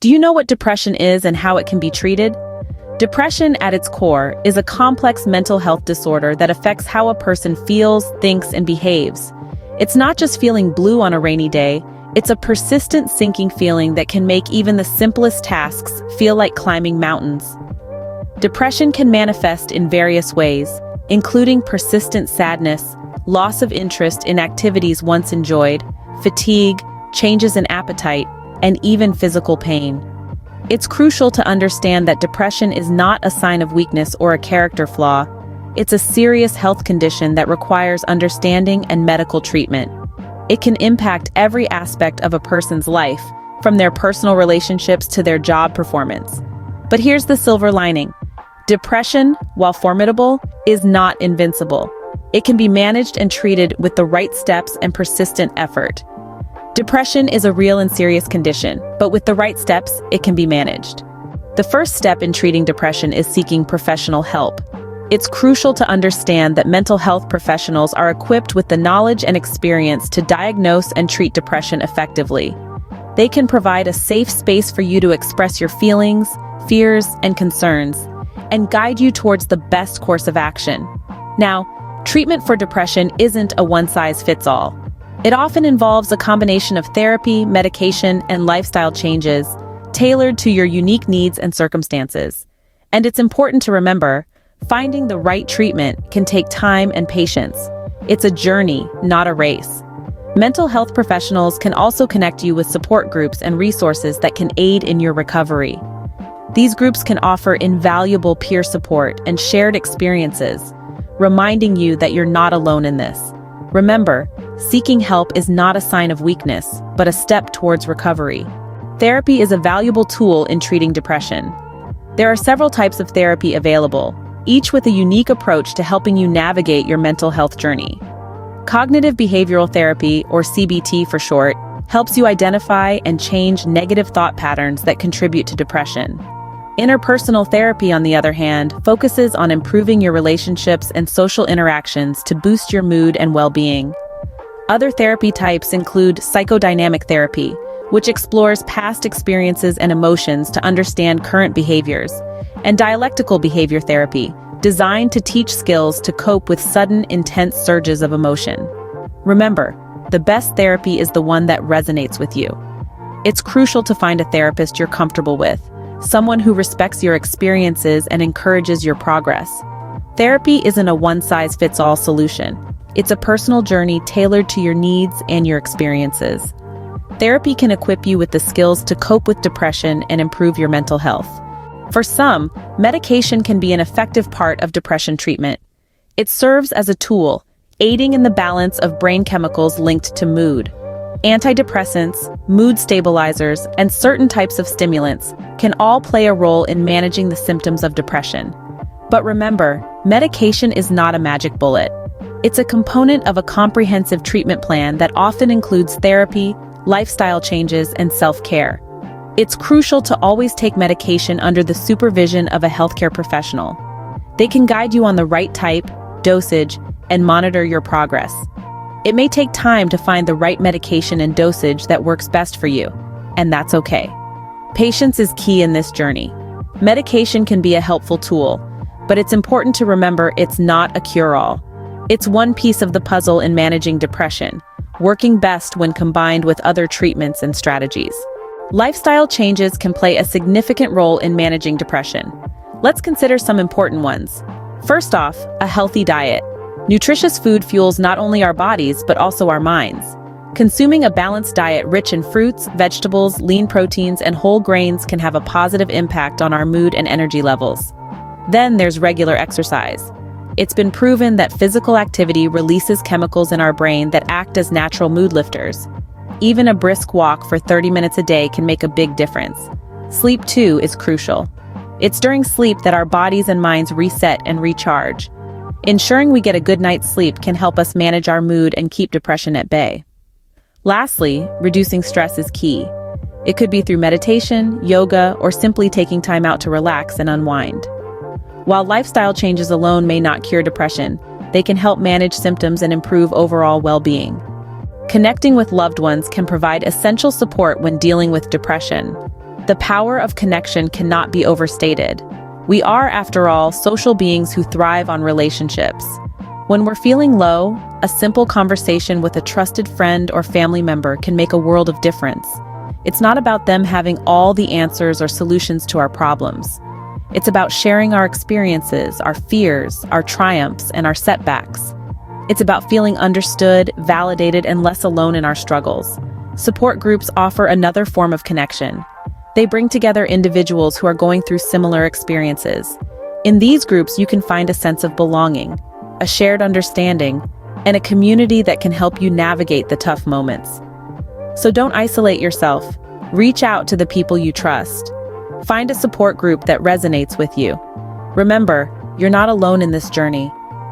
Do you know what depression is and how it can be treated? Depression, at its core, is a complex mental health disorder that affects how a person feels, thinks, and behaves. It's not just feeling blue on a rainy day, it's a persistent sinking feeling that can make even the simplest tasks feel like climbing mountains. Depression can manifest in various ways, including persistent sadness, loss of interest in activities once enjoyed, fatigue, changes in appetite, and even physical pain. It's crucial to understand that depression is not a sign of weakness or a character flaw. It's a serious health condition that requires understanding and medical treatment. It can impact every aspect of a person's life, from their personal relationships to their job performance. But here's the silver lining. Depression, while formidable, is not invincible. It can be managed and treated with the right steps and persistent effort. Depression is a real and serious condition, but with the right steps, it can be managed. The first step in treating depression is seeking professional help. It's crucial to understand that mental health professionals are equipped with the knowledge and experience to diagnose and treat depression effectively. They can provide a safe space for you to express your feelings, fears, and concerns, and guide you towards the best course of action. Now, treatment for depression isn't a one-size-fits-all. It often involves a combination of therapy, medication, and lifestyle changes, tailored to your unique needs and circumstances. And it's important to remember, finding the right treatment can take time and patience. It's a journey, not a race. Mental health professionals can also connect you with support groups and resources that can aid in your recovery. These groups can offer invaluable peer support and shared experiences, reminding you that you're not alone in this. Remember, seeking help is not a sign of weakness, but a step towards recovery. Therapy is a valuable tool in treating depression. There are several types of therapy available, each with a unique approach to helping you navigate your mental health journey. Cognitive behavioral therapy, or CBT for short, helps you identify and change negative thought patterns that contribute to depression. Interpersonal therapy, on the other hand, focuses on improving your relationships and social interactions to boost your mood and well-being. Other therapy types include psychodynamic therapy, which explores past experiences and emotions to understand current behaviors, and dialectical behavior therapy, designed to teach skills to cope with sudden, intense surges of emotion. Remember, the best therapy is the one that resonates with you. It's crucial to find a therapist you're comfortable with, someone who respects your experiences and encourages your progress. Therapy isn't a one-size-fits-all solution. It's a personal journey tailored to your needs and your experiences. Therapy can equip you with the skills to cope with depression and improve your mental health. For some, medication can be an effective part of depression treatment. It serves as a tool, aiding in the balance of brain chemicals linked to mood. Antidepressants, mood stabilizers, and certain types of stimulants can all play a role in managing the symptoms of depression. But remember, medication is not a magic bullet. It's a component of a comprehensive treatment plan that often includes therapy, lifestyle changes, and self-care. It's crucial to always take medication under the supervision of a healthcare professional. They can guide you on the right type, dosage, and monitor your progress. It may take time to find the right medication and dosage that works best for you, and that's okay. Patience is key in this journey. Medication can be a helpful tool, but it's important to remember it's not a cure-all. It's one piece of the puzzle in managing depression, working best when combined with other treatments and strategies. Lifestyle changes can play a significant role in managing depression. Let's consider some important ones. First off, a healthy diet. Nutritious food fuels not only our bodies, but also our minds. Consuming a balanced diet rich in fruits, vegetables, lean proteins, and whole grains can have a positive impact on our mood and energy levels. Then there's regular exercise. It's been proven that physical activity releases chemicals in our brain that act as natural mood lifters. Even a brisk walk for 30 minutes a day can make a big difference. Sleep, too, is crucial. It's during sleep that our bodies and minds reset and recharge. Ensuring we get a good night's sleep can help us manage our mood and keep depression at bay. Lastly, reducing stress is key. It could be through meditation, yoga, or simply taking time out to relax and unwind. While lifestyle changes alone may not cure depression, they can help manage symptoms and improve overall well-being. Connecting with loved ones can provide essential support when dealing with depression. The power of connection cannot be overstated. We are, after all, social beings who thrive on relationships. When we're feeling low, a simple conversation with a trusted friend or family member can make a world of difference. It's not about them having all the answers or solutions to our problems. It's about sharing our experiences, our fears, our triumphs, and our setbacks. It's about feeling understood, validated, and less alone in our struggles. Support groups offer another form of connection. They bring together individuals who are going through similar experiences. In these groups, you can find a sense of belonging, a shared understanding, and a community that can help you navigate the tough moments. So don't isolate yourself. Reach out to the people you trust. Find a support group that resonates with you. Remember, you're not alone in this journey.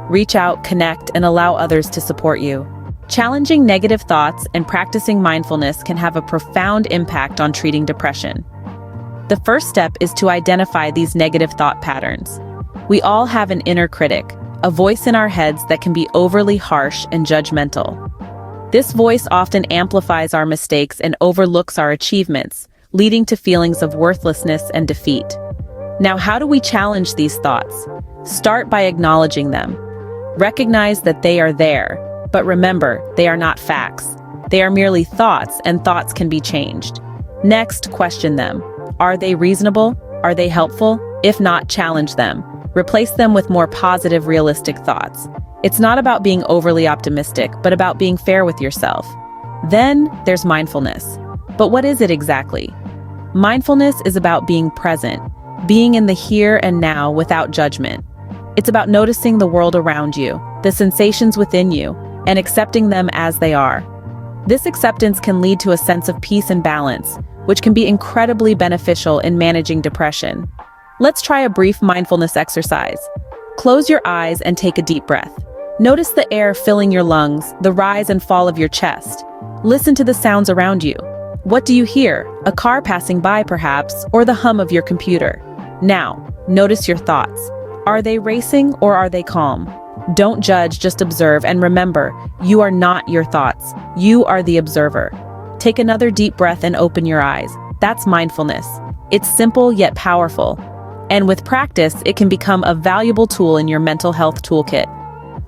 Reach out, connect, and allow others to support you. Challenging negative thoughts and practicing mindfulness can have a profound impact on treating depression. The first step is to identify these negative thought patterns. We all have an inner critic, a voice in our heads that can be overly harsh and judgmental. This voice often amplifies our mistakes and overlooks our achievements, leading to feelings of worthlessness and defeat. Now, how do we challenge these thoughts? Start by acknowledging them. Recognize that they are there, but remember, they are not facts. They are merely thoughts, and thoughts can be changed. Next, question them. Are they reasonable? Are they helpful? If not, challenge them. Replace them with more positive, realistic thoughts. It's not about being overly optimistic, but about being fair with yourself. Then there's mindfulness. But what is it exactly? Mindfulness is about being present, being in the here and now without judgment. It's about noticing the world around you, the sensations within you, and accepting them as they are. This acceptance can lead to a sense of peace and balance, which can be incredibly beneficial in managing depression. Let's try a brief mindfulness exercise. Close your eyes and take a deep breath. Notice the air filling your lungs, the rise and fall of your chest. Listen to the sounds around you. What do you hear? A car passing by, perhaps, or the hum of your computer. Now, notice your thoughts. Are they racing or are they calm? Don't judge, just observe, and remember, you are not your thoughts. You are the observer. Take another deep breath and open your eyes. That's mindfulness. It's simple yet powerful. And with practice, it can become a valuable tool in your mental health toolkit.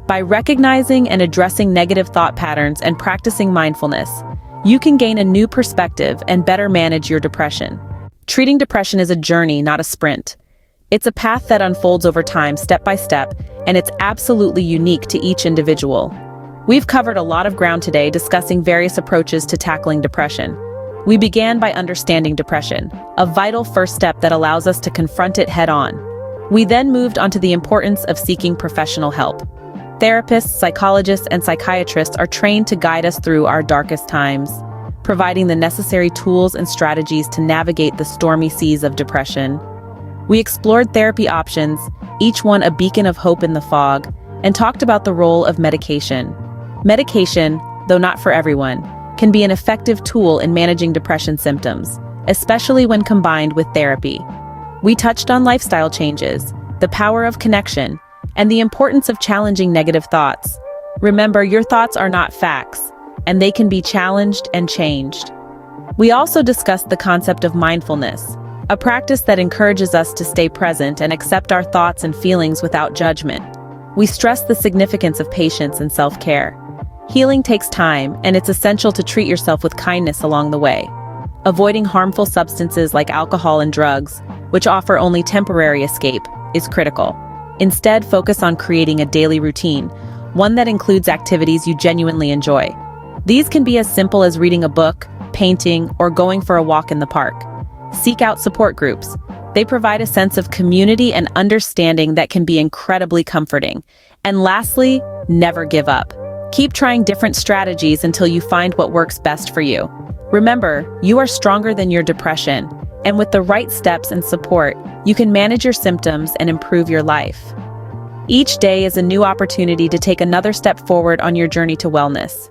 By recognizing and addressing negative thought patterns and practicing mindfulness, you can gain a new perspective and better manage your depression. Treating depression is a journey, not a sprint. It's a path that unfolds over time, step by step, and it's absolutely unique to each individual. We've covered a lot of ground today discussing various approaches to tackling depression. We began by understanding depression, a vital first step that allows us to confront it head-on. We then moved on to the importance of seeking professional help. Therapists, psychologists, and psychiatrists are trained to guide us through our darkest times, providing the necessary tools and strategies to navigate the stormy seas of depression. We explored therapy options, each one a beacon of hope in the fog, and talked about the role of medication. Medication, though not for everyone, can be an effective tool in managing depression symptoms, especially when combined with therapy. We touched on lifestyle changes, the power of connection, and the importance of challenging negative thoughts. Remember, your thoughts are not facts, and they can be challenged and changed. We also discussed the concept of mindfulness, a practice that encourages us to stay present and accept our thoughts and feelings without judgment. We stressed the significance of patience and self-care. Healing takes time, and it's essential to treat yourself with kindness along the way. Avoiding harmful substances like alcohol and drugs, which offer only temporary escape, is critical. Instead, focus on creating a daily routine, one that includes activities you genuinely enjoy. These can be as simple as reading a book, painting, or going for a walk in the park. Seek out support groups. They provide a sense of community and understanding that can be incredibly comforting. And lastly, never give up. Keep trying different strategies until you find what works best for you. Remember, you are stronger than your depression, and with the right steps and support, you can manage your symptoms and improve your life. Each day is a new opportunity to take another step forward on your journey to wellness.